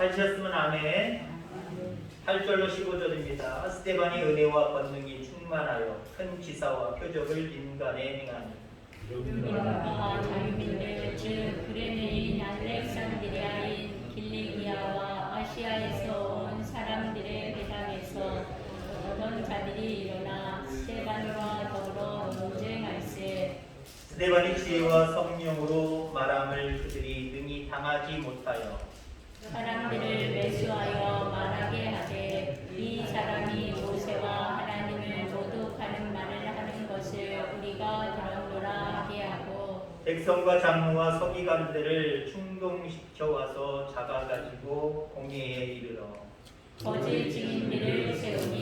찾으셨으면 아멘. 8절로 15절입니다. 스데반이 은혜와 권능이 충만하여 큰 기사와 표적을 인간에 행하니 유대인과 자유민들 즉 그레네인 알렉산드리아인 길리기아와 아시아에서 온 사람들의 회당에서 어떤 자들이 일어나 스데반과 더불어 논쟁할세. 스데반이 지혜와 성령으로 말함을 그들이 능히 당하지 못하여 사람들을 매수하여 말하게 하되 이 사람이 모세와 하나님을 모독하는 말을 하는 것을 우리가 들었노라 하게 하고 백성과 장로와 서기관들을 충동시켜 와서 잡아가지고 공회에 이르러 거짓 증인들을 세우니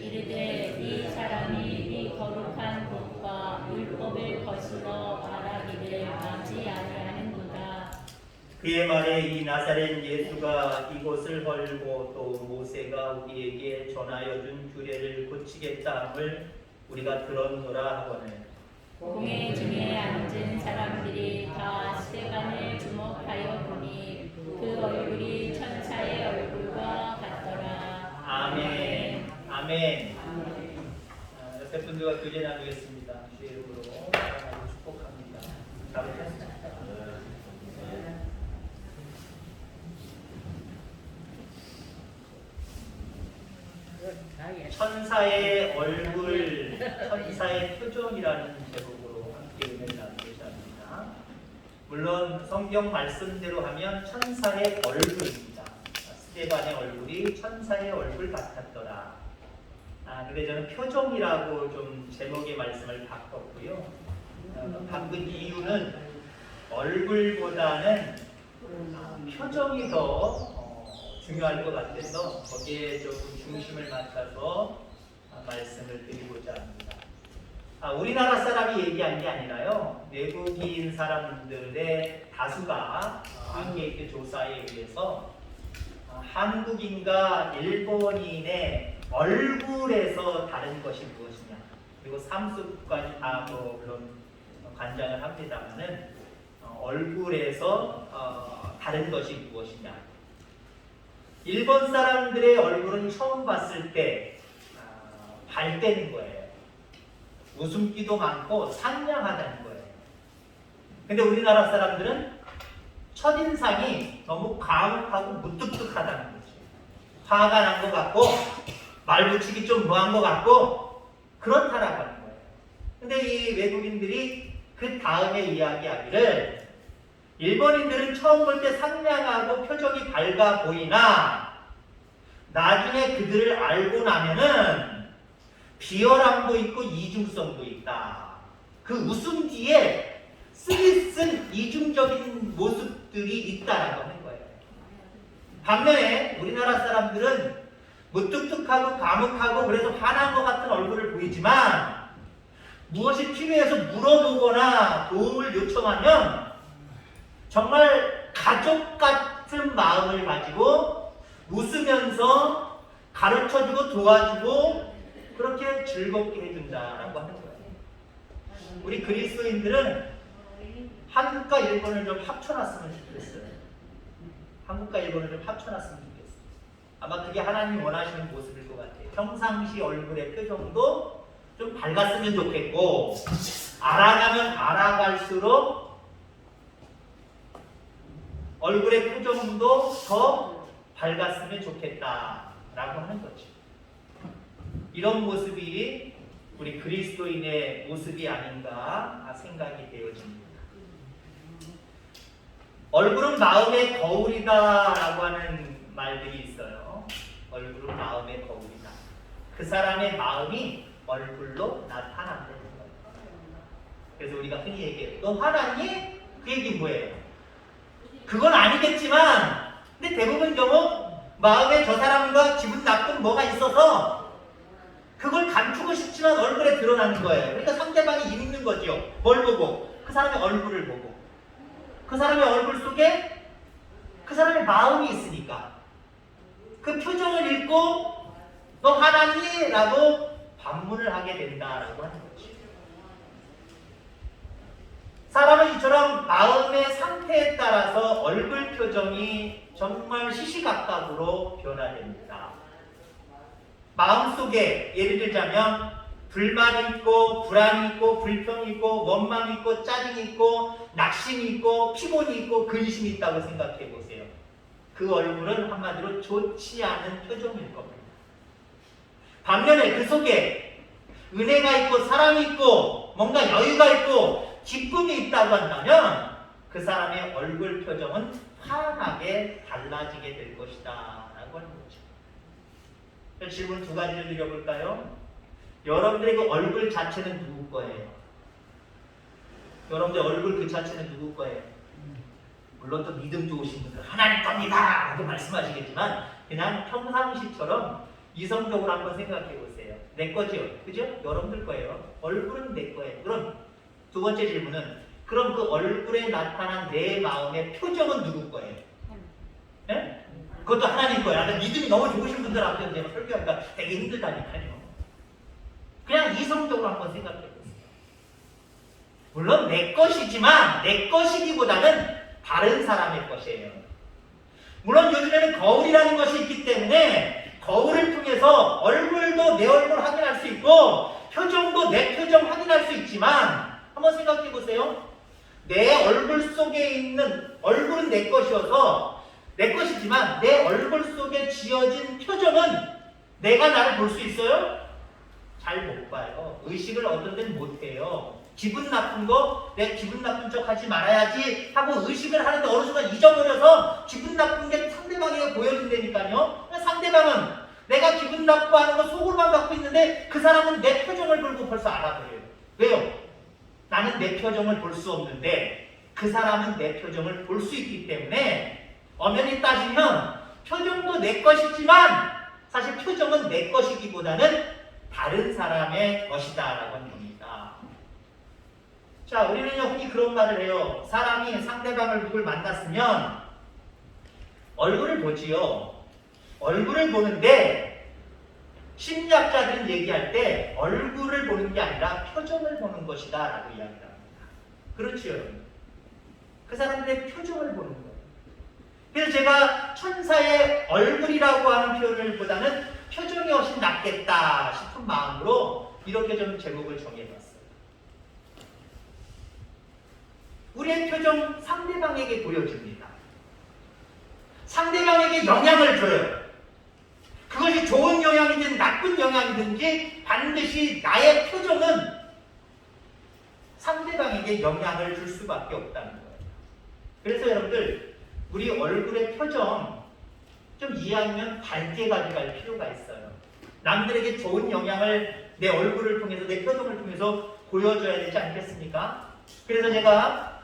이르되 이 사람이 이 거룩한 법과 율법을 거스러 말하기를 하지 아니하는도다. 그의 말에 이 나사렛 예수가 이곳을 헐고 또 모세가 우리에게 전하여 준 규례를 고치겠다 함을 우리가 들었노라 하거늘 공회 중에 앉은 사람들이 다 스데반을 주목하여 보니 그 얼굴이 천사의 얼굴과 같더라. 아멘. 아멘. 옆에 분들과 교제 나누겠습니다. 주의 이름으로 사랑하고 축복합니다. 잘하셨습니다. 천사의 얼굴, 천사의 표정이라는 제목으로 함께 은혜를 나누고자 합니다. 물론 성경 말씀대로 하면 천사의 얼굴입니다. 스데반의 얼굴이 천사의 얼굴 같았더라. 근데 저는 표정이라고 좀 제목의 말씀을 바꿨고요. 바꾼 이유는 얼굴보다는 표정이 더 중요할 것 같아서 거기에 조금 중심을 맞춰서 말씀을 드리고자 합니다. 우리나라 사람이 얘기한 게 아니라요. 외국인 사람들의 다수가 앙케이트 조사에 의해서 한국인과 일본인의 얼굴에서 다른 것이 무엇이냐, 그리고 삼수까지 다 물론 관장을 합니다만은 얼굴에서 다른 것이 무엇이냐. 일본 사람들의 얼굴은 처음 봤을 때 밝다는 거예요. 웃음기도 많고 상냥하다는 거예요. 근데 우리나라 사람들은 첫인상이 너무 과묵하고 무뚝뚝하다는 거죠. 화가 난 것 같고 말붙이기 좀 뭐한 것 같고 그렇다라고 하는 거예요. 근데 이 외국인들이 그 다음에 이야기하기를 일본인들은 처음 볼 때 상냥하고 표정이 밝아 보이나 나중에 그들을 알고 나면은 비열함도 있고 이중성도 있다. 그 웃음 뒤에 쓰리쓴 이중적인 모습들이 있다라고 하는 거예요. 반면에 우리나라 사람들은 무뚝뚝하고 과묵하고 그래서 화난 것 같은 얼굴을 보이지만 무엇이 필요해서 물어보거나 도움을 요청하면 정말 가족 같은 마음을 가지고 웃으면서 가르쳐주고 도와주고 그렇게 즐겁게 해준다라고 하는 거예요. 우리 그리스도인들은 한국과 일본을 좀 합쳐놨으면 좋겠어요. 한국과 일본을 좀 합쳐놨으면 좋겠어요. 아마 그게 하나님이 원하시는 모습일 것 같아요. 평상시 얼굴의 표정도 좀 밝았으면 좋겠고 알아가면 알아갈수록 얼굴의 표정도 더 밝았으면 좋겠다라고 하는 거죠. 이런 모습이 우리 그리스도인의 모습이 아닌가 생각이 되어집니다. 얼굴은 마음의 거울이다라고 하는 말들이 있어요. 얼굴은 마음의 거울이다. 그 사람의 마음이 얼굴로 나타난다는 거예요. 그래서 우리가 흔히 얘기해요. 너 화났니? 그 얘기 뭐예요? 그건 아니겠지만 근데 대부분 경우 마음에 저 사람과 기분 나쁜 뭐가 있어서 그걸 감추고 싶지만 얼굴에 드러나는 거예요. 그러니까 상대방이 읽는 거죠. 뭘 보고? 그 사람의 얼굴을 보고. 그 사람의 얼굴 속에 그 사람의 마음이 있으니까 그 표정을 읽고 너 화났니? 라고 반문을 하게 된다라고 하는 거죠. 사람은 이처럼 마음의 상태에 따라서 얼굴 표정이 정말 시시각각으로 변화됩니다. 마음속에 예를 들자면 불만이 있고 불안이 있고 불평이 있고 원망이 있고 짜증이 있고 낙심이 있고 피곤이 있고 근심이 있다고 생각해 보세요. 그 얼굴은 한마디로 좋지 않은 표정일 겁니다. 반면에 그 속에 은혜가 있고 사랑이 있고 뭔가 여유가 있고 기쁨이 있다고 한다면 그 사람의 얼굴 표정은 환하게 달라지게 될 것이다 라고 하는 거죠. 질문 두 가지를 드려볼까요? 여러분들의 그 얼굴 자체는 누구 거예요? 여러분들 얼굴 그 자체는 누구 거예요? 물론 또 믿음 좋으신 분들 하나님 겁니다 라고 말씀하시겠지만 그냥 평상시처럼 이성적으로 한번 생각해 보세요. 내 거죠? 그죠? 여러분들 거예요. 얼굴은 내 거예요. 그럼 두 번째 질문은 그럼 그 얼굴에 나타난 내 마음의 표정은 누구 거예요? 네? 그것도 하나님 거예요. 아까 믿음이 너무 좋으신 분들 앞에서 내가 설교하니까 되게 힘들다니까요. 그냥 이성적으로 한번 생각해 보세요. 물론 내 것이지만 내 것이기보다는 다른 사람의 것이에요. 물론 요즘에는 거울이라는 것이 있기 때문에 거울을 통해서 얼굴도 내 얼굴 확인할 수 있고 표정도 내 표정 확인할 수 있지만 한번 생각해 보세요. 내 얼굴 속에 있는 얼굴은 내 것이어서 내 것이지만 내 얼굴 속에 지어진 표정은 내가 나를 볼 수 있어요? 잘 못 봐요. 의식을 어떤 때는 못 해요. 기분 나쁜 거 내가 기분 나쁜 척 하지 말아야지 하고 의식을 하는데 어느 순간 잊어버려서 기분 나쁜 게 상대방에게 보여진다니까요. 상대방은 내가 기분 나빠하는 거 속으로만 갖고 있는데 그 사람은 내 표정을 보고 벌써 알아버려요. 왜요? 나는 내 표정을 볼 수 없는데 그 사람은 내 표정을 볼 수 있기 때문에 엄연히 따지면 표정도 내 것이지만 사실 표정은 내 것이기보다는 다른 사람의 것이다 라고 하는 겁니다. 자, 우리는 흔히 그런 말을 해요. 사람이 상대방을 누굴 만났으면 얼굴을 보지요. 얼굴을 보는데 심리학자들은 얘기할 때 얼굴을 보는 게 아니라 표정을 보는 것이다 라고 이야기를 합니다. 그렇죠, 여러분. 그 사람들의 표정을 보는 거예요. 그래서 제가 천사의 얼굴이라고 하는 표현을 보다는 표정이 훨씬 낫겠다 싶은 마음으로 이렇게 좀 제목을 정해봤어요. 우리의 표정 상대방에게 보여줍니다. 상대방에게 영향을 줘요. 그것이 좋은 영향이든 나쁜 영향이든지 반드시 나의 표정은 상대방에게 영향을 줄 수밖에 없다는 거예요. 그래서 여러분들 우리 얼굴의 표정 좀 이해하면 밝게 가져갈 필요가 있어요. 남들에게 좋은 영향을 내 얼굴을 통해서 내 표정을 통해서 보여줘야 되지 않겠습니까? 그래서 제가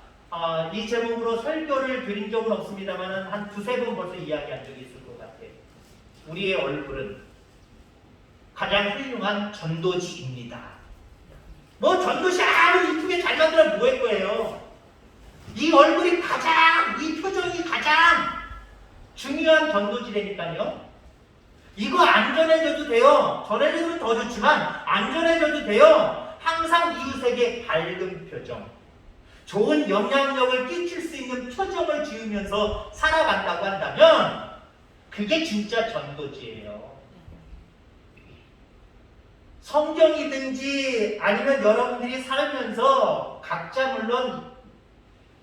이 제목으로 설교를 드린 적은 없습니다만 한 두세 번 벌써 이야기한 적이 있을 것 같아요. 우리의 얼굴은 가장 훌륭한 전도지입니다. 뭐 전도지 아무리 이쁘게 잘 만들어 뭐할 거예요. 이 얼굴이 가장, 이 표정이 가장 중요한 전도지라니까요. 이거 안 전해줘도 돼요. 전해줘도 더 좋지만 안 전해줘도 돼요. 항상 이웃에게 밝은 표정, 좋은 영향력을 끼칠 수 있는 표정을 지으면서 살아간다고 한다면 그게 진짜 전도지예요. 성경이든지 아니면 여러분들이 살면서 각자 물론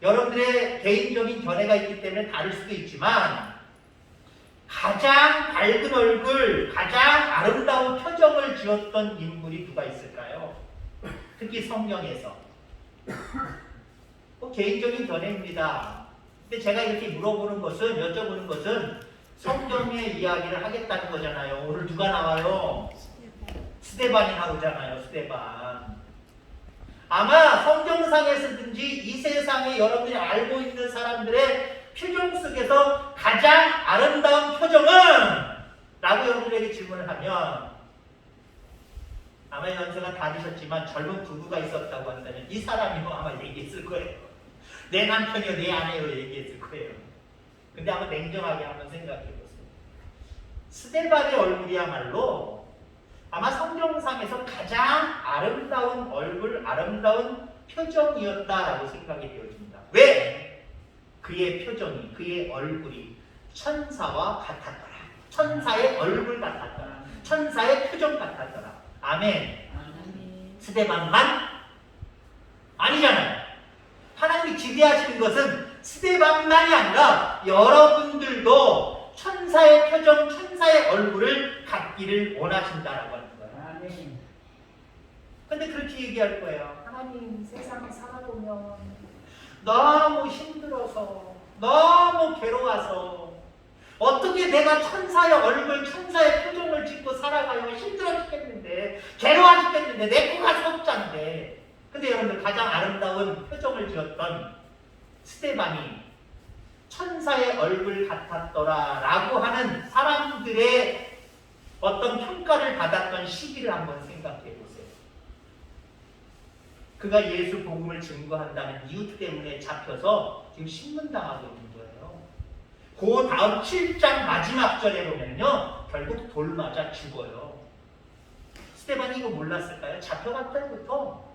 여러분들의 개인적인 견해가 있기 때문에 다를 수도 있지만 가장 밝은 얼굴, 가장 아름다운 표정을 지었던 인물이 누가 있을까요? 특히 성경에서. 개인적인 견해입니다. 근데 제가 이렇게 물어보는 것은, 여쭤보는 것은 성경의 이야기를 하겠다는 거잖아요. 오늘 누가 나와요? 스데반이 나오잖아요. 스데반. 아마 성경상에서든지 이 세상에 여러분들이 알고 있는 사람들의 표정 속에서 가장 아름다운 표정은? 라고 여러분들에게 질문을 하면 아마 연세가 다 되셨지만 젊은 부부가 있었다고 한다면 이 사람이요 아마 얘기했을 거예요. 내 남편이요 내 아내요 얘기했을 거예요. 근데 한번 냉정하게 한번 생각해 보세요. 스데반의 얼굴이야말로 아마 성경상에서 가장 아름다운 얼굴, 아름다운 표정이었다라고 생각이 되어집니다. 왜? 그의 표정이, 그의 얼굴이 천사와 같았더라. 천사의 얼굴 같았더라. 천사의 표정 같았더라. 아멘. 스데반만? 아니잖아요. 하나님이 기대하시는 것은 스데반만이 아니라 여러분들도 천사의 표정, 천사의 얼굴을 갖기를 원하신다라고 하는 거예요. 근데 그렇게 얘기할 거예요. 하나님, 세상에 살아보면 너무 힘들어서, 너무 괴로워서 어떻게 내가 천사의 얼굴, 천사의 표정을 짓고 살아가요? 힘들어 죽겠는데, 괴로워 죽겠는데, 내 코가 석자인데. 근데 여러분들, 가장 아름다운 표정을 지었던 스데반이 천사의 얼굴 같았더라 라고 하는 사람들의 어떤 평가를 받았던 시기를 한번 생각해 보세요. 그가 예수 복음을 증거한다는 이유 때문에 잡혀서 지금 신문당하고 있는 거예요. 그 다음 7장 마지막 절에 보면요, 결국 돌 맞아 죽어요. 스데반이 이거 몰랐을까요? 잡혀갈 때부터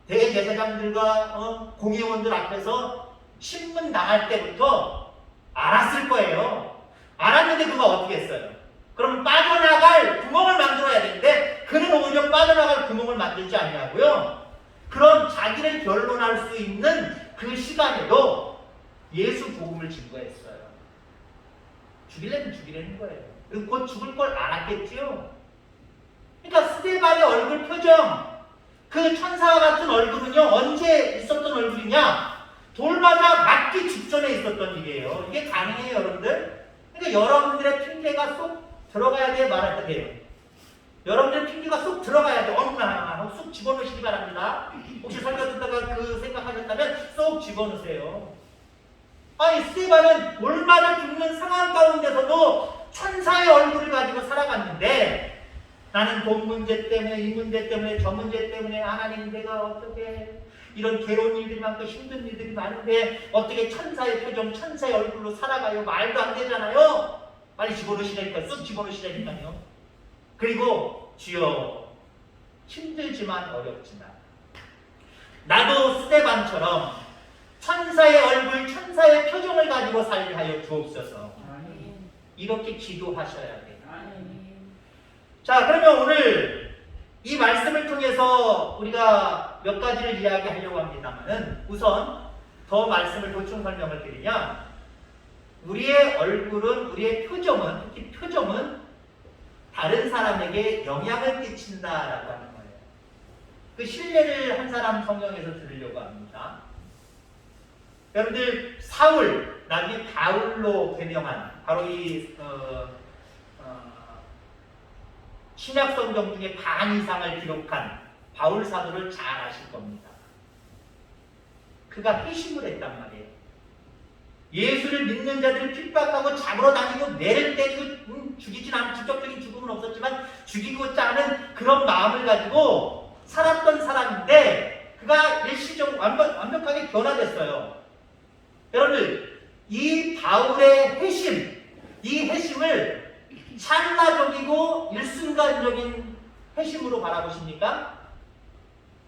대제사장들과 공의원들 앞에서 신문 당할 때부터 알았을 거예요. 알았는데 그가 어떻게 했어요? 그럼 빠져나갈 구멍을 만들어야 되는데 그는 오히려 빠져나갈 구멍을 만들지 않냐고요? 그런 자기를 변론할 수 있는 그 시간에도 예수 복음을 증거했어요. 죽이려면 죽이려는 거예요. 그리고 곧 죽을 걸 알았겠지요. 그러니까 스데반의 얼굴 표정, 그 천사와 같은 얼굴은요, 언제 있었던 얼굴이냐? 돌 맞아 맞기 직전에 있었던 일이에요. 이게 가능해요, 여러분들? 그러니까 여러분들의 핑계가 쏙 들어가야 돼, 말할 때 돼요. 여러분들의 핑계가 쏙 들어가야 돼. 어머나, 쏙 집어넣으시기 바랍니다. 혹시 설교 듣다가 그 생각하셨다면 쏙 집어넣으세요. 아니, 스데반은 돌 맞아 죽는 상황 가운데서도 천사의 얼굴을 가지고 살아갔는데, 나는 돈 문제 때문에, 이 문제 때문에, 저 문제 때문에 하나님 내가 어떻게 이런 괴로운 일들이 많고 힘든 일들이 많은데 어떻게 천사의 표정, 천사의 얼굴로 살아가요? 말도 안 되잖아요. 빨리 집어넣으시라니까요. 쑥 집어넣으시라니까요. 그리고 주여, 힘들지만 어렵지만 나도 스데반처럼 천사의 얼굴, 천사의 표정을 가지고 살게 하여 주옵소서. 이렇게 기도하셔야 돼요. 자, 그러면 오늘 이 말씀을 통해서 우리가 몇 가지를 이야기하려고 합니다만은, 우선 더 말씀을 보충 설명을 드리면, 우리의 얼굴은, 우리의 표정은, 특히 표정은 다른 사람에게 영향을 끼친다라고 하는 거예요. 그 신뢰를 한 사람 성경에서 들으려고 합니다. 여러분들, 사울, 나중에 바울로 개명한, 바로 이 신약 성경 중에 반 이상을 기록한 바울 사도를 잘 아실 겁니다. 그가 회심을 했단 말이에요. 예수를 믿는 자들을 핍박하고 잡으러 다니고 매를 때리고 죽이진 않은, 직접적인 죽음은 없었지만 죽이고자 하는 그런 마음을 가지고 살았던 사람인데, 그가 일시적으로 완벽하게 변화됐어요. 여러분들, 이 바울의 회심, 이 회심을 찰나적이고 일순간적인 회심으로 바라보십니까?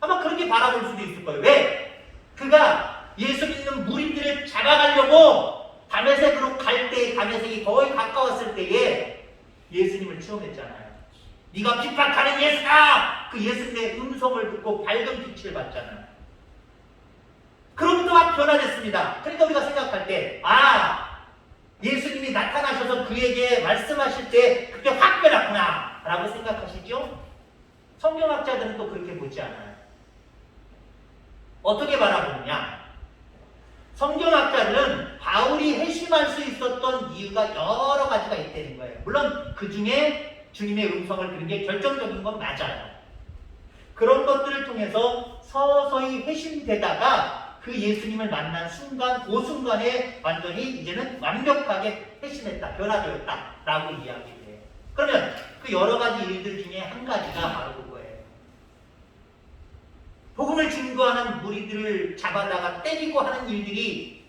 아마 그렇게 바라볼 수도 있을 거예요. 왜? 그가 예수 믿는 무리들을 잡아가려고 다메섹으로 갈 때, 다메섹이 거의 가까웠을 때에 예수님을 체험했잖아요. 네가 핍박하는 예수다! 그 예수님의 음성을 듣고 밝은 빛을 봤잖아요. 그로부터 막 변화됐습니다. 그러니까 우리가 생각할 때, 예수님이 나타나셔서 그에게 말씀하실 때 그게 확 변했구나 라고 생각하시죠? 성경학자들은 또 그렇게 보지 않아요. 어떻게 바라보느냐? 성경학자들은 바울이 회심할 수 있었던 이유가 여러 가지가 있다는 거예요. 물론 그 중에 주님의 음성을 들은 게 결정적인 건 맞아요. 그런 것들을 통해서 서서히 회심되다가 그 예수님을 만난 순간, 그 순간에 완전히 이제는 완벽하게 회심했다, 변화되었다 라고 이야기해요. 그러면 그 여러 가지 일들 중에 한 가지가 바로 그거예요. 복음을 증거하는 무리들을 잡아다가 때리고 하는 일들이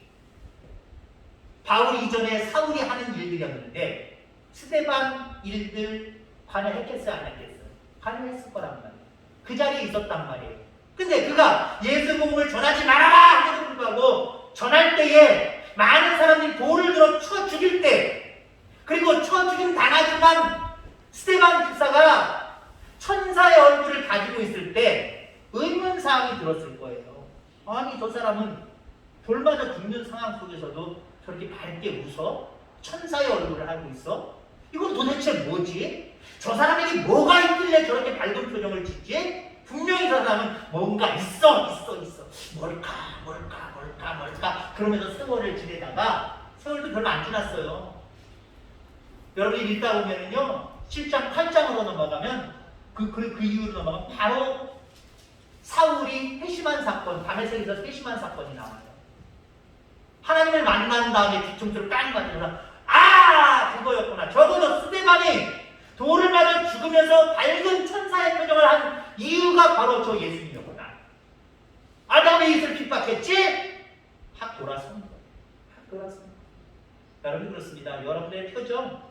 바울 이전에 사울이 하는 일들이었는데, 스데반 일들 관여했겠어요, 안 했겠어요? 관여했을 거란 말이에요. 그 자리에 있었단 말이에요. 근데 그가 예수 복음을 전하지 말아라 하고도 불구하고 전할 때에 많은 사람들이 돌을 들어 쳐 죽일 때, 그리고 쳐 죽임 당하지만 스데반 집사가 천사의 얼굴을 가지고 있을 때 의문사항이 들었을 거예요. 아니 저 사람은 돌 맞아 죽는 상황 속에서도 저렇게 밝게 웃어? 천사의 얼굴을 하고 있어? 이건 도대체 뭐지? 저 사람에게 뭐가 있길래 저렇게 밝은 표정을 짓지? 분명히 저 사람은 뭔가 있어. 뭘까 그러면서 세월을 지내다가 세월도 별로 안 지났어요. 여러분이 읽다 보면은요 7장 8장으로 넘어가면 그 이후로 넘어가면 바로 사울이 회심한 사건, 다메섹에서 회심한 사건이 나와요. 하나님을 만난 다음에 뒤통수를 깡 맞으면서 그거였구나. 적어도 스데반이 돌을 맞아 죽으면서 밝은 천사의 표정을 한 이유가 바로 저 예수님이었구나. 아담의 이슬 핍박했지? 확 돌아선 거예요. 여러분 그렇습니다. 여러분의 표정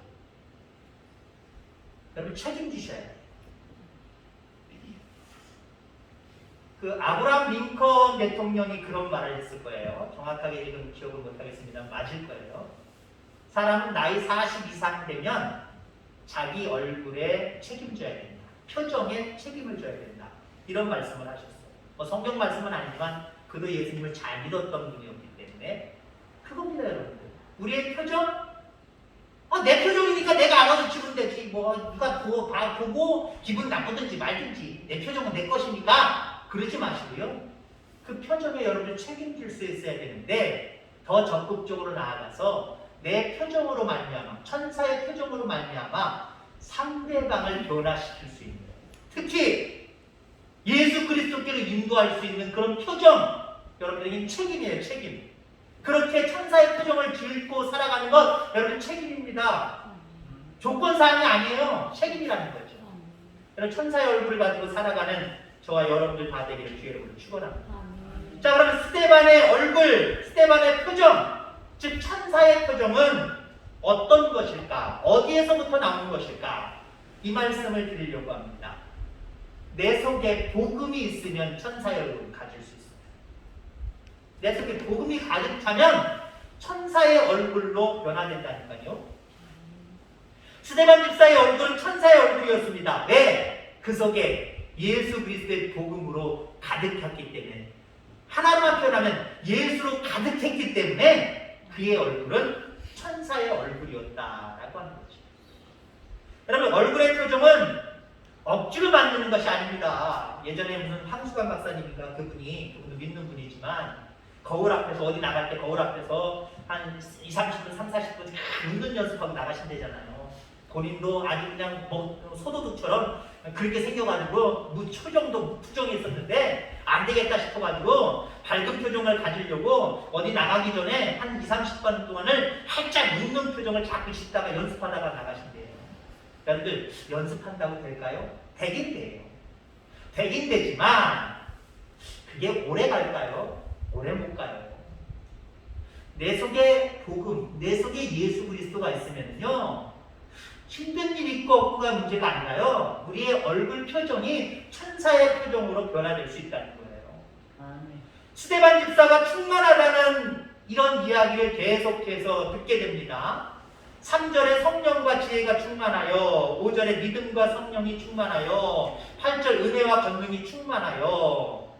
여러분 책임지셔야 돼요. 그 아브라함 링컨 대통령이 그런 말을 했을 거예요. 정확하게 지금 기억을 못하겠습니다. 맞을 거예요. 사람은 나이 40 이상 되면 자기 얼굴에 책임져야 된다. 표정에 책임을 져야 된다. 이런 말씀을 하셨어요. 성경 말씀은 아니지만 그도 예수님을 잘 믿었던 분이었기 때문에 그겁니다, 여러분들. 우리의 표정? 내 표정이니까 내가 알아서 치면 되지. 누가 보고 기분 나쁘든지 말든지 내 표정은 내 것이니까 그러지 마시고요. 그 표정에 여러분들 책임질 수 있어야 되는데 더 적극적으로 나아가서 내 표정으로 말미암아, 천사의 표정으로 말미암아 상대방을 변화시킬 수 있는, 특히 예수 그리스도께로 인도할 수 있는 그런 표정, 여러분들에게 책임이에요. 책임. 그렇게 천사의 표정을 짓고 살아가는 것 여러분 책임입니다. 조건사항이 아니에요. 책임이라는 거죠. 여러분 천사의 얼굴을 가지고 살아가는 저와 여러분들 다 되기를 주의 이름으로 축원합니다. 자, 그러면 스데반의 얼굴, 스데반의 표정, 즉 천사의 표정은 어떤 것일까? 어디에서부터 나오는 것일까? 이 말씀을 드리려고 합니다. 내 속에 복음이 있으면 천사의 얼굴을 가질 수 있습니다. 내 속에 복음이 가득 차면 천사의 얼굴로 변화된다니까요. 스데반 집사의 얼굴은 천사의 얼굴이었습니다. 왜? 그 속에 예수 그리스도의 복음으로 가득했기 때문에, 하나로만 표현하면 예수로 가득했기 때문에 그의 얼굴은 천사의 얼굴이었다라고 하는 거죠. 여러분, 얼굴의 표정은 억지로 만드는 것이 아닙니다. 예전에 무슨 황수관 박사님인가 그분도 믿는 분이지만 거울 앞에서 어디 나갈 때 거울 앞에서 한 20, 30분, 30, 40분 웃는 연습하고 나가신대잖아요. 본인도 아주 그냥 소도둑처럼 그렇게 생겨가지고 무표정도 무표정이 있었는데 안 되겠다 싶어가지고 밝은 표정을 가지려고 어디 나가기 전에 한 20, 30분 동안을 활짝 웃는 표정을 자꾸 짓다가 연습하다가 나가신대요. 여러분들 연습한다고 될까요? 되긴 돼요. 되긴 되지만 그게 오래 갈까요? 오래 못 가요. 내 속에 복음, 내 속에 예수 그리스도가 있으면요 힘든 일 있고 없고가 문제가 아니라요 우리의 얼굴 표정이 천사의 표정으로 변화될 수 있다는 거예요. 스데반 집사가 충만하다는 이런 이야기를 계속해서 듣게 됩니다. 3절에 성령과 지혜가 충만하여, 5절에 믿음과 성령이 충만하여, 8절 은혜와 권능이 충만하여.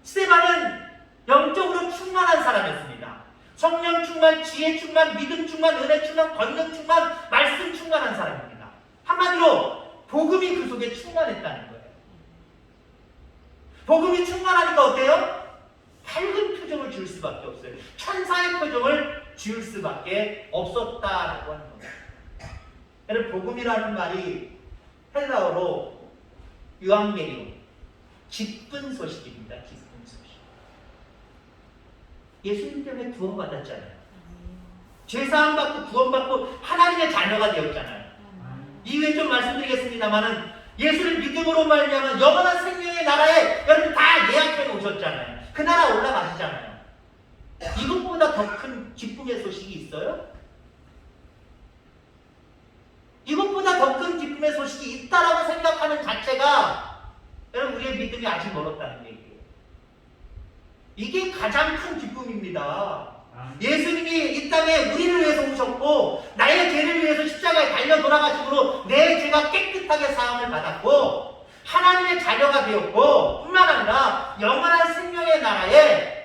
스데반은 영적으로 충만한 사람이었습니다. 성령 충만, 지혜 충만, 믿음 충만, 은혜 충만, 권능 충만, 말씀 충만한 사람입니다. 한마디로 복음이 그 속에 충만했다는 거예요. 복음이 충만하니까 어때요? 밝은 표정을 지을 수밖에 없어요. 천사의 표정을 지을 수밖에 없었다라고 하는 겁니다. 여러분, 복음이라는 말이 헬라어로 유앙게리온, 기쁜 소식입니다. 기쁜 소식. 예수님 때문에 구원받았잖아요. 죄사함 받고 구원받고 하나님의 자녀가 되었잖아요. 이후에 좀 말씀드리겠습니다만은 예수를 믿음으로 말미암아 영원한 생명의 나라에 여러분 다 예약해 오셨잖아요. 그 나라 올라가시잖아요. 이것보다 더 큰 기쁨의 소식이 있어요? 이것보다 더 큰 기쁨의 소식이 있다라고 생각하는 자체가 여러분 우리의 믿음이 아직 멀었다는 얘기예요. 이게 가장 큰 기쁨입니다. 예수님이 이 땅에 우리를 위해서 오셨고 나의 죄를 위해서 십자가에 달려 돌아가심으로 내 죄가 깨끗하게 사함을 받았고 하나님의 자녀가 되었고 뿐만 아니라 영원한 생명의 나라에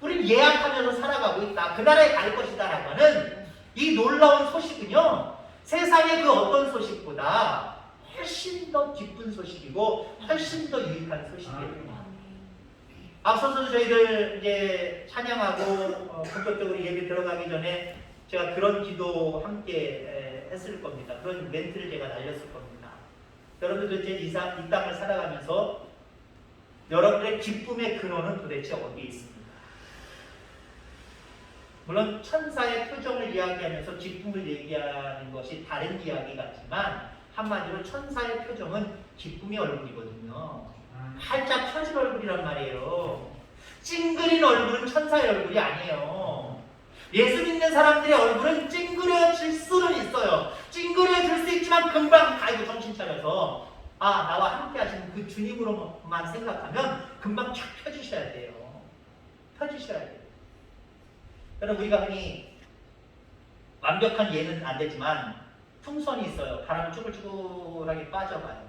우리는 예약하면서 살아가고 있다. 그 나라에 갈 것이다 라고 하는 이 놀라운 소식은요, 세상의 그 어떤 소식보다 훨씬 더 기쁜 소식이고 훨씬 더 유익한 소식이에요. 앞서서 저희들 이제 찬양하고 본격적으로 예배 들어가기 전에 제가 그런 기도 함께 했을 겁니다. 그런 멘트를 제가 날렸을 겁니다. 여러분들 이제 이 땅을 살아가면서 여러분의 기쁨의 근원은 도대체 어디에 있습니까? 물론 천사의 표정을 이야기하면서 기쁨을 얘기하는 것이 다른 이야기 같지만 한마디로 천사의 표정은 기쁨의 얼굴이거든요. 활짝 펴진 얼굴이란 말이에요. 찡그린 얼굴은 천사의 얼굴이 아니에요. 예수 믿는 사람들의 얼굴은 찡그려질 수는 있어요. 찡그려질 수 있지만 금방 아이고 정신 차려서 나와 함께 하시는 그 주님으로만 생각하면 금방 쫙 펴주셔야 돼요. 펴주셔야 돼요. 여러분 우리가 흔히 완벽한 예는 안 되지만 풍선이 있어요. 바람이 쭈글쭈글하게 빠져가요.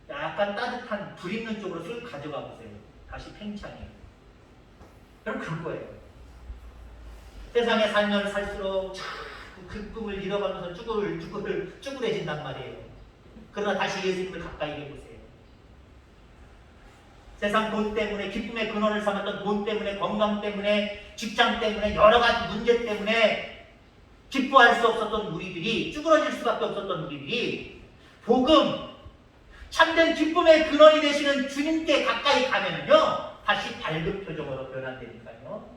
약간 따뜻한 불 있는 쪽으로 쓱 가져가 보세요. 다시 팽창해요. 그럼 그거예요. 세상에 살면 살수록 자꾸 그 꿈을 잃어가면서 쭈글쭈글해진단 말이에요. 그러나 다시 예수님을 가까이 해보세요. 세상 돈 때문에 기쁨의 근원을 삼았던 돈 때문에 건강 때문에 직장 때문에 여러 가지 문제 때문에 기뻐할 수 없었던 우리들이 쭈그러질 수밖에 없었던 우리들이 복음 참된 기쁨의 근원이 되시는 주님께 가까이 가면요 다시 밝은 표정으로 변한다니까요.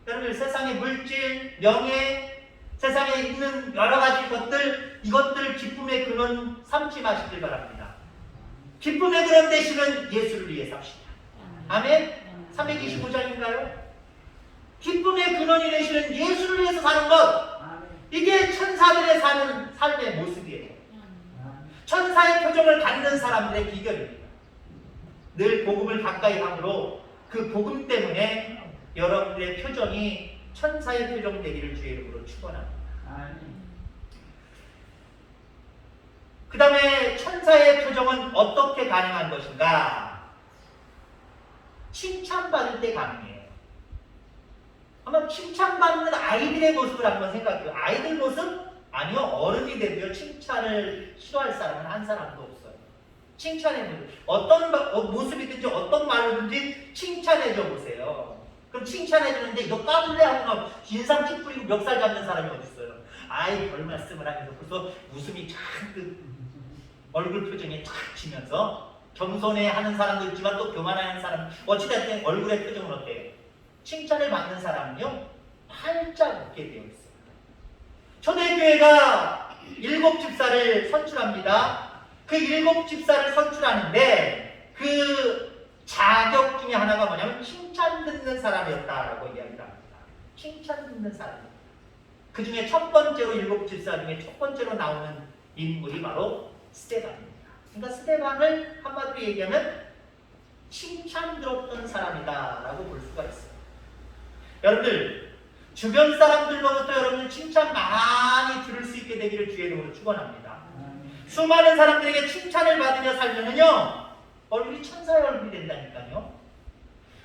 여러분 세상의 물질, 명예, 세상에 있는 여러 가지 것들 이것들 기쁨의 근원 삼지 마시길 바랍니다. 기쁨의 근원 되시는 예수를 위해 삽시다. 아멘? 325장인가요? 기쁨의 근원이 되시는 예수를 위해서 사는 것 이게 천사들의 사는 삶의 모습이에요. 천사의 표정을 갖는 사람들의 비결입니다. 늘 복음을 가까이 함으로 그 복음 때문에 여러분들의 표정이 천사의 표정 되기를 주의 이름으로 축원합니다. 그 다음에 천사의 표정은 어떻게 가능한 것인가? 칭찬받을 때 가능해요. 한번 칭찬받는 아이들의 모습을 한번 생각해요. 아이들 모습? 아니요. 어른이 돼도요. 칭찬을 싫어할 사람은 한 사람도 없어요. 칭찬해 보세요. 어떤 모습이든지 어떤 말로든지 칭찬해줘 보세요. 그럼 칭찬해 주는데 이거 까불래 하고 인상 쭉 뿌리고 멱살 잡는 사람이 어디 있어요? 아이 별 말씀을 하면서 벌써 웃음이 잔뜩 얼굴 표정에 쫙 지면서 겸손해 하는 사람도 있지만 또 교만하는 사람 어찌됐든 얼굴의 표정은 어때요? 칭찬을 받는 사람은요 활짝 웃게 되어 있어요. 초대교회가 7집사를 선출합니다. 그 7집사를 선출하는데 그 자격 중에 하나가 뭐냐면 칭찬 듣는 사람이었다라고 이야기를 합니다. 칭찬 듣는 사람. 그 중에 첫 번째로 7집사 중에 첫 번째로 나오는 인물이 바로 스데반입니다. 그러니까 스데반을 한마디로 얘기하면 칭찬 들었던 사람이다라고 볼 수가 있어요. 여러분들 주변 사람들로부터 여러분들 칭찬 많이 들을 수 있게 되기를 주의 이름으로 축원합니다. 수많은 사람들에게 칭찬을 받으며 살면은요 얼굴이 천사의 얼굴이 된다니까요.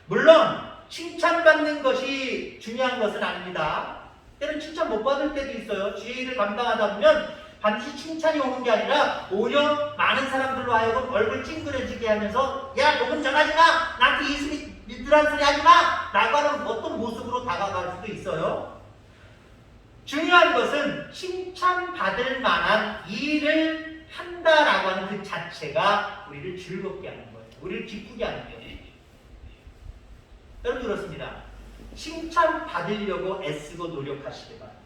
물론 칭찬받는 것이 중요한 것은 아닙니다. 때는 칭찬 못 받을 때도 있어요. 지혜를 감당하다 보면 반드시 칭찬이 오는 게 아니라 오히려 많은 사람들로 하여금 얼굴 찡그려지게 하면서 야 복음 전하지 마! 나한테 이들한 소리 하지 마! 라고 하는 어떤 모습으로 다가갈 수도 있어요. 중요한 것은 칭찬받을 만한 일을 한다라고 하는 그 자체가 우리를 즐겁게 하는 거예요. 우리를 기쁘게 하는 거예요. 여러분 그렇습니다. 칭찬받으려고 애쓰고 노력하시기 바랍니다.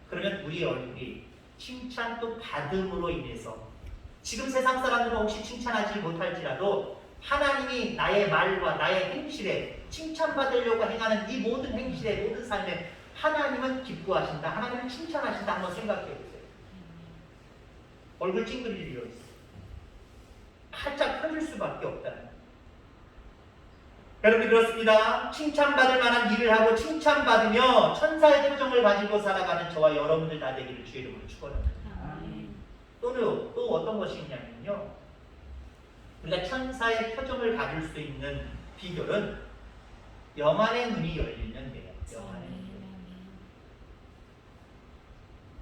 그러면 우리의 얼굴이 칭찬 또 받음으로 인해서 지금 세상 사람들은 혹시 칭찬하지 못할지라도 하나님이 나의 말과 나의 행실에 칭찬받으려고 행하는 이 모든 행실에 모든 삶에 하나님은 기뻐하신다. 하나님은 칭찬하신다. 한번 생각해 보세요. 얼굴 찡그릴 일이 있어요. 활짝 펴질 수밖에 없다는 거예요. 여러분 그렇습니다. 칭찬받을 만한 일을 하고 칭찬받으며 천사의 표정을 가지고 살아가는 저와 여러분들 다 되기를 주의 이름으로 축원합니다. 또 어떤 것이 있냐면요. 우리가 천사의 표정을 가질 수 있는 비결은 영안의 눈이 열리면 돼요. 영안의 눈.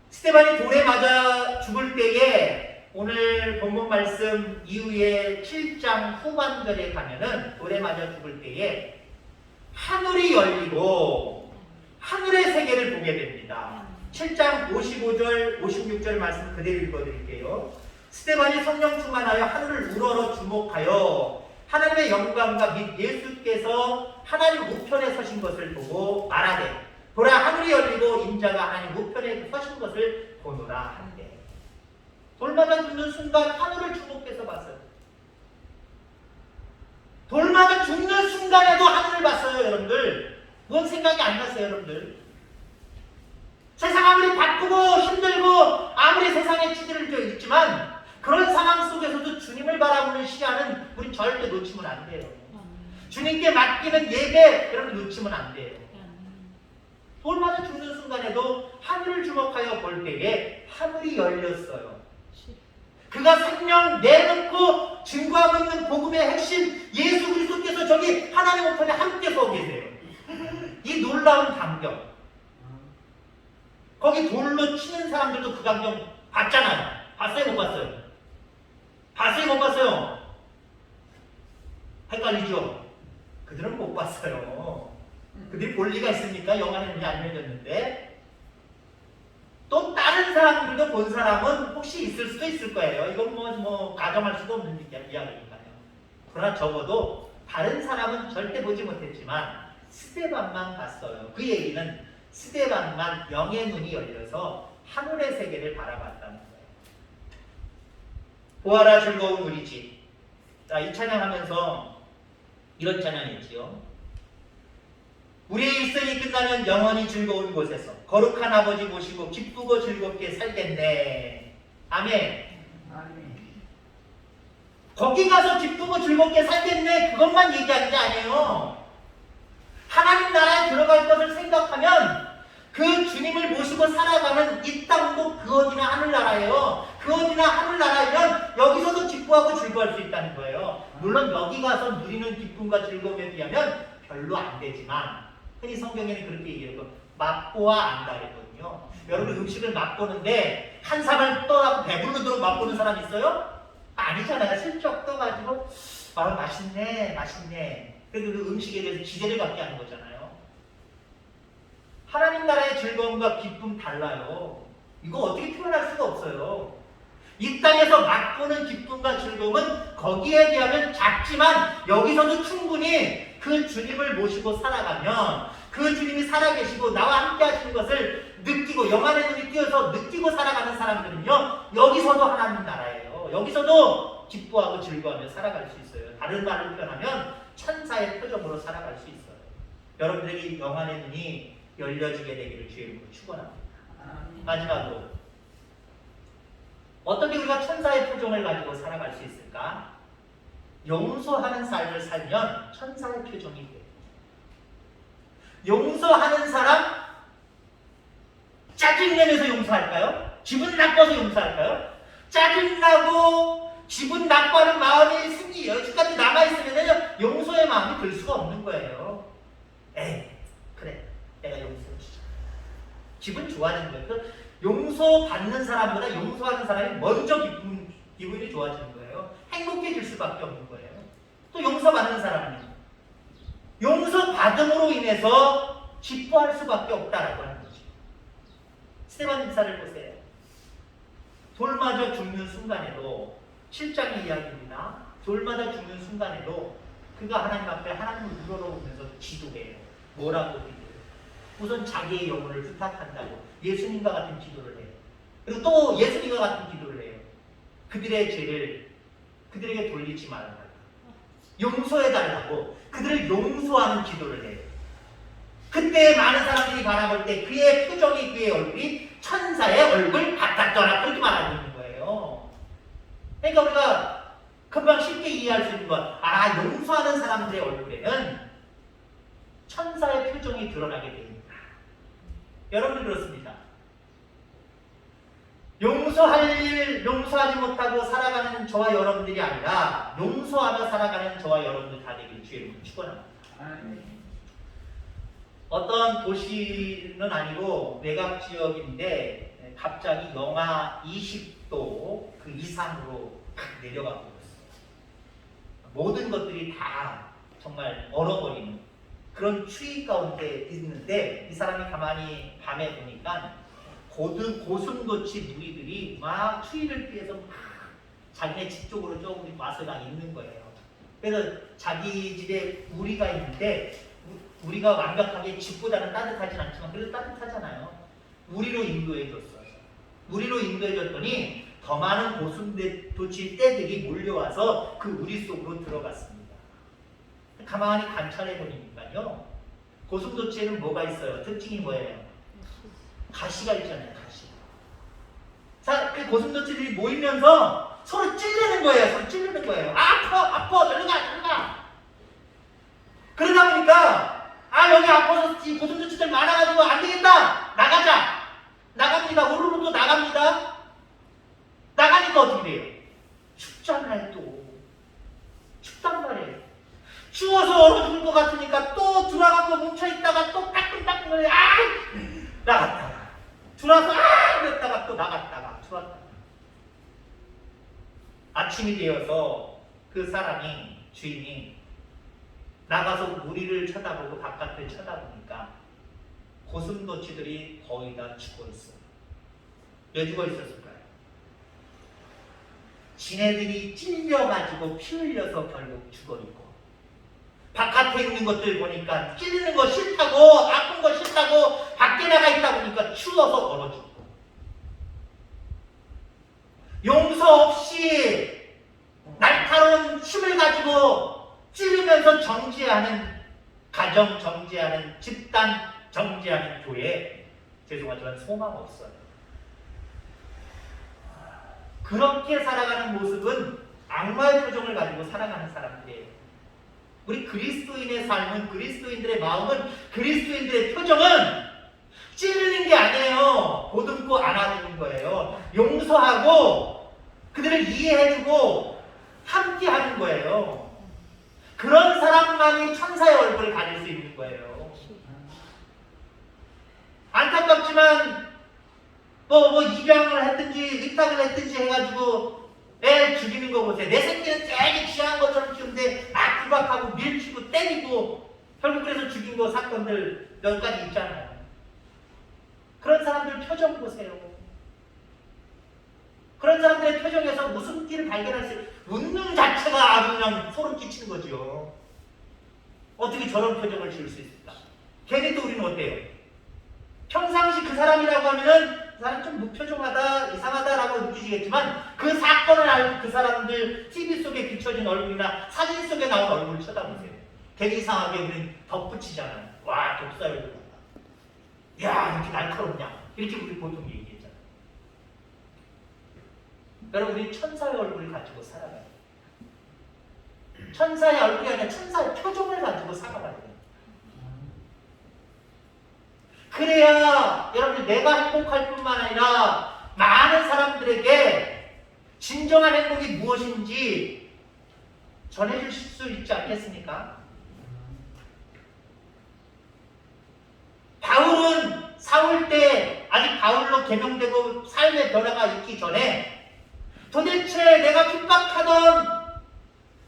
스데반이 돌에 맞아 죽을 때에 오늘 본문 말씀 이후에 7장 후반절에 가면은 돌에 맞아 죽을 때에 하늘이 열리고 하늘의 세계를 보게 됩니다. 7장 55절, 56절 말씀 그대로 읽어드릴게요. 스데반이 성령 충만하여 하늘을 우러러 주목하여 하나님의 영광과 및 예수께서 하나님 우편에 서신 것을 보고 말하되 보라 하늘이 열리고 인자가 하나님 우편에 서신 것을 보노라 한대. 돌 맞아 죽는 순간 하늘을 주목해서 봤어요. 돌 맞아 죽는 순간에도 하늘을 봤어요. 여러분들 뭔 생각이 안 났어요. 여러분들 세상 아무리 바쁘고 힘들고 아무리 세상에 치들을 있지만 그런 상황 속에서도 주님을 바라보는 시간은 우리 절대 놓치면 안 돼요. 주님께 맡기는 예배 여러분 놓치면 안 돼요. 돌 맞아 죽는 순간에도 하늘을 주목하여 볼 때에 하늘이 열렸어요. 그가 생명 내놓고 증거하고 있는 복음의 핵심 예수 그리스도께서 저기 하나님 우편에 함께 서 계세요. 이 놀라운 광경. 거기 돌로 치는 사람들도 그 광경 봤잖아요. 봤어요? 못 봤어요? 봤어요? 못 봤어요? 헷갈리죠? 그들은 못 봤어요. 그들이 볼 리가 있습니까? 영안의 눈이 안 열렸는데. 또 다른 사람들도 본 사람은 혹시 있을 수도 있을 거예요. 이건 뭐 가정할 수도 없는 이야기니까요. 그러나 적어도 다른 사람은 절대 보지 못했지만 스데반만 봤어요. 그 얘기는 스데반만 영의 눈이 열려서 하늘의 세계를 바라봤다는 거예요. 보아라 즐거운 우리 집. 자, 이 찬양하면서 이런 찬양이지요. 우리의 일생이 끝나면 영원히 즐거운 곳에서 거룩한 아버지 모시고 기쁘고 즐겁게 살겠네. 아멘. 거기 가서 기쁘고 즐겁게 살겠네. 그것만 얘기하는 게 아니에요. 하나님 나라에 들어갈 것을 생각하면 그 주님을 모시고 살아가는 이 땅도 그 어디나 하늘나라예요. 그 어디나 하늘나라이면 여기서도 기뻐하고 즐거워할 수 있다는 거예요. 물론 여기 가서 누리는 기쁨과 즐거움에 비하면 별로 안 되지만 흔히 성경에는 그렇게 얘기해요. 맛보아 안다 그랬거든요. 여러분 음식을 맛보는데 한 사발 떠나고 배부르도록 맛보는 사람 있어요? 아니잖아요. 슬쩍 떠가지고 맛있네 맛있네. 그래서 그 음식에 대해서 기대를 갖게 하는 거잖아요. 하나님 나라의 즐거움과 기쁨 달라요. 이거 어떻게 표현할 수가 없어요. 이 땅에서 맛보는 기쁨과 즐거움은 거기에 비하면 작지만 여기서도 충분히 그 주님을 모시고 살아가면 그 주님이 살아계시고 나와 함께 하시는 것을 느끼고 영안의 눈이 띄어서 느끼고 살아가는 사람들은요 여기서도 하나님 나라예요. 여기서도 기뻐하고 즐거워하며 살아갈 수 있어요. 다른 말로 표현하면 천사의 표정으로 살아갈 수 있어요. 여러분들에게 영안의 눈이 열려지게 되기를 주의 이름으로 축원합니다. 마지막으로 어떻게 우리가 천사의 표정을 가지고 살아갈 수 있을까? 용서하는 삶을 살면 천사의 표정이 돼요. 용서하는 사람 짜증내면서 용서할까요? 기분 나빠서 용서할까요? 짜증나고 기분 나빠하는 마음이 여기까지 남아있으면 용서의 마음이 들 수가 없는 거예요. 에이 그래 내가 용서해주자. 기분 좋아지는 거예요. 그 용서받는 사람보다 용서하는 사람이 먼저 기분이 좋아지는 거예요. 행복해질 수밖에 없는 거예요. 또 용서받는 사람은 용서받음으로 인해서 기뻐할 수밖에 없다라고 하는 거죠. 스데반 집사를 보세요. 돌 맞아 죽는 순간에도 7장의 이야기입니다. 돌 맞아 죽는 순간에도 그가 하나님 앞에 하나님을 우러러오면서 기도해요. 뭐라고 기도해요? 우선 자기의 영혼을 부탁한다고 예수님과 같은 기도를 해요. 그리고 또 예수님과 같은 기도를 해요. 그들의 죄를 그들에게 돌리지 말아달라. 용서해달라고 그들을 용서하는 기도를 해요. 그때 많은 사람들이 바라볼 때 그의 표정이 그의 얼굴이 천사의 얼굴 같았더라 그렇게 말하고 있는 거예요. 그러니까 우리가 금방 쉽게 이해할 수 있는 건 용서하는 사람들의 얼굴에는 천사의 표정이 드러나게 됩니다. 여러분 그렇습니다. 용서할 일 용서하지 못하고 살아가는 저와 여러분들이 아니라 용서하며 살아가는 저와 여러분들 다 되기를 주의 이름으로 축원합니다. 어떤 도시는 아니고 외곽 지역인데 갑자기 영하 20도 그 이상으로 딱 내려가고 있어요. 모든 것들이 다 정말 얼어버리는 그런 추위 가운데 있는데 이 사람이 가만히 밤에 보니까 고슴도치 무리들이 막 추위를 피해서 막 자기네 집 쪽으로 조금 와서 막 있는 거예요. 그래서 자기 집에 우리가 있는데 우리가 완벽하게 집보다는 따뜻하진 않지만 그래도 따뜻하잖아요. 우리로 인도해줬어요. 우리로 인도해줬더니 더 많은 고슴도치 떼들이 몰려와서 그 우리 속으로 들어갔습니다. 가만히 관찰해 보니까요. 고슴도치에는 뭐가 있어요? 특징이 뭐예요? 가시가 있잖아요. 가시. 자, 그 고슴도치들이 모이면서 서로 찔르는 거예요. 서로 찔르는 거예요. 아파! 절로 가! 그러다 보니까 여기 아파서 이 고슴도치들 많아가지고 안 되겠다! 나가자! 나갑니다. 오르르도 나갑니다. 나가니까 어떻게 돼요? 춥잖아요, 또. 춥단 말이에요. 추워서 얼어 죽을 것 같으니까 또 들어가고 뭉쳐있다가 또 따끔따끔 나갔다가 들어와서 그랬다가 또 나갔다가 들어왔다가 아침이 되어서 그 사람이 주인이 나가서 우리를 쳐다보고 바깥을 쳐다보니까 고슴도치들이 거의 다 죽어 있어요. 왜 죽어 있었을까요? 지네들이 찔려가지고 피 흘려서 결국 죽어 있고 바깥에 있는 것들 보니까 찔리는 거 싫다고 아픈 거 싫다고 밖에 나가 있다 보니까 추워서 얼어 죽고 용서 없이 날카로운 힘을 가지고 찌르면서 정지하는 가정 정지하는 집단 정지하는 교회 죄송하지만 소망 없어요. 그렇게 살아가는 모습은 악마의 표정을 가지고 살아가는 사람들이에요. 우리 그리스도인의 삶은 그리스도인들의 마음은 그리스도인들의 표정은 찌르는 게 아니에요. 보듬고 안아주는 거예요. 용서하고 그들을 이해해주고 함께하는 거예요. 그런 사람만이 천사의 얼굴을 가질 수 있는 거예요. 안타깝지만 뭐 입양을 했든지 입학을 했든지 해가지고 애 죽이는 거 보세요. 내 새끼는 되게 귀한 것처럼 키우는데 막 구박하고 밀치고 때리고 결국 그래서 죽인 거 사건들 몇 가지 있잖아요. 그런 사람들 표정 보세요. 그런 사람들의 표정에서 웃음기를 발견할 수 있어요. 웃는 자체가 아주 그냥 소름 끼치는 거죠. 어떻게 저런 표정을 지을 수 있을까? 괜히 또 우리는 어때요? 평상시 그 사람이라고 하면은 그 사람 좀 무표정하다, 이상하다라고 느끼시겠지만 그 사건을 알고 그 사람들 TV 속에 비춰진 얼굴이나 사진 속에 나온 얼굴을 쳐다보세요. 되게 이상하게 우리는 덧붙이잖아요. 와, 독사 얼굴 같다. 야, 이렇게 날카롭냐? 이렇게 우리 보통 얘기했잖아요. 여러분, 우리 천사의 얼굴을 가지고 살아가요. 천사의 얼굴이 아니라 천사의 표정을 가지고 살아가야 돼요. 그래야 여러분들 내가 행복할 뿐만 아니라 많은 사람들에게 진정한 행복이 무엇인지 전해줄 수 있지 않겠습니까? 바울은 사울 때 아직 바울로 개명되고 삶의 변화가 있기 전에 도대체 내가 핍박하던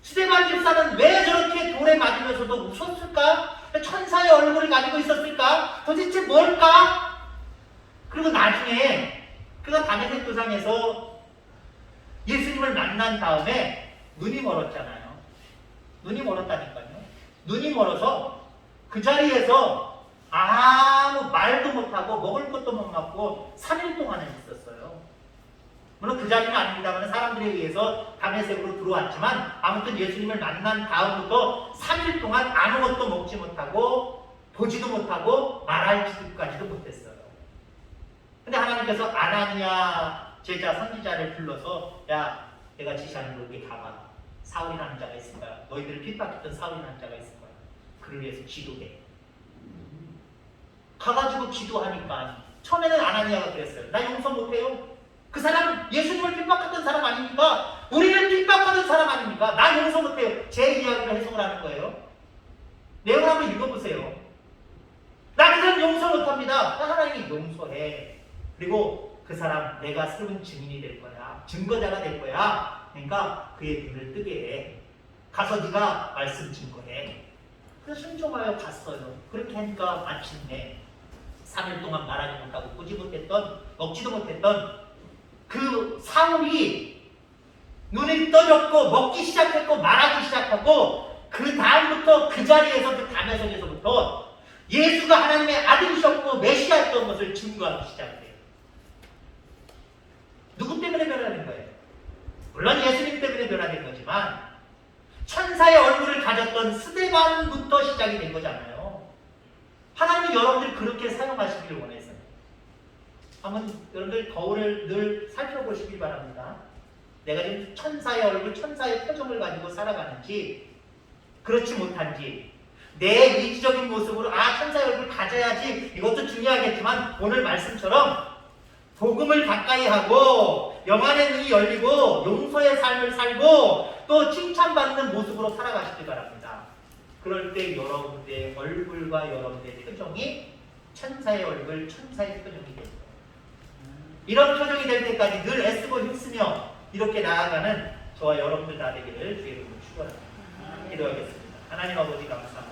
스데반 집사는 왜 저렇게 돌에 맞으면서도 웃었을까? 천사의 얼굴을 가지고 있었을까? 도대체 뭘까? 그리고 나중에 그가 다메섹 도상에서 예수님을 만난 다음에 눈이 멀었잖아요. 눈이 멀었다니까요. 눈이 멀어서 그 자리에서 아무 말도 못하고 먹을 것도 못 먹고 3일 동안을 있었어요. 물론 그 자리는 아닙니다만 사람들에 의해서 다메섹으로 들어왔지만 아무튼 예수님을 만난 다음부터 3일 동안 아무것도 먹지 못하고 보지도 못하고 말할지도까지도 못했어요. 근데 하나님께서 아나니아 제자 선지자를 불러서 야, 내가 지시하는 거 여기 가봐. 사울이라는 자가 있을 거야. 너희들을 핍박했던 사울이라는 자가 있을 거야. 그를 위해서 기도해. 가가지고 기도하니까 처음에는 아나니아가 그랬어요. 나 용서 못해요. 그 사람 예수님을 핍박하던 사람 아닙니까? 우리를 핍박하던 사람 아닙니까? 나 용서 못해요. 제 이야기를 해석을 하는 거예요. 내용을 한번 읽어보세요. 나 그 사람 용서 못합니다. 하나님이 용서해. 그리고 그 사람 내가 새로운 증인이 될 거야. 증거자가 될 거야. 그러니까 그의 눈을 뜨게 해. 가서 네가 말씀 증거해. 그래서 순종하여 갔어요. 그렇게 하니까 마침내 3일 동안 말하지 못하고 보지 못했던, 먹지도 못했던 그 사울이 눈이 떠졌고 먹기 시작했고 말하기 시작하고 그 다음부터 그 자리에서 그 담에서부터 예수가 하나님의 아들이셨고 메시아였던 것을 증거하기 시작해요. 누구 때문에 변화된 거예요? 물론 예수님 때문에 변화된 거지만 천사의 얼굴을 가졌던 스데반부터 시작이 된 거잖아요. 하나님은 여러분들 그렇게 사용하시길 원해서요. 한번 여러분들 거울을 늘 살펴보시길 바랍니다. 내가 지금 천사의 얼굴, 천사의 표정을 가지고 살아가는지 그렇지 못한지 내 이기적인 모습으로 천사의 얼굴 가져야지 이것도 중요하겠지만 오늘 말씀처럼 복음을 가까이 하고 영안의 눈이 열리고 용서의 삶을 살고 또 칭찬받는 모습으로 살아가시기 바랍니다. 그럴 때 여러분의 얼굴과 여러분의 표정이 천사의 얼굴, 천사의 표정이 됩니다. 이런 표정이 될 때까지 늘 애쓰고 힘쓰며 이렇게 나아가는 저와 여러분들 다 되기를 주의 이름으로 축원합니다. 기도하겠습니다. 하나님 아버지 감사합니다.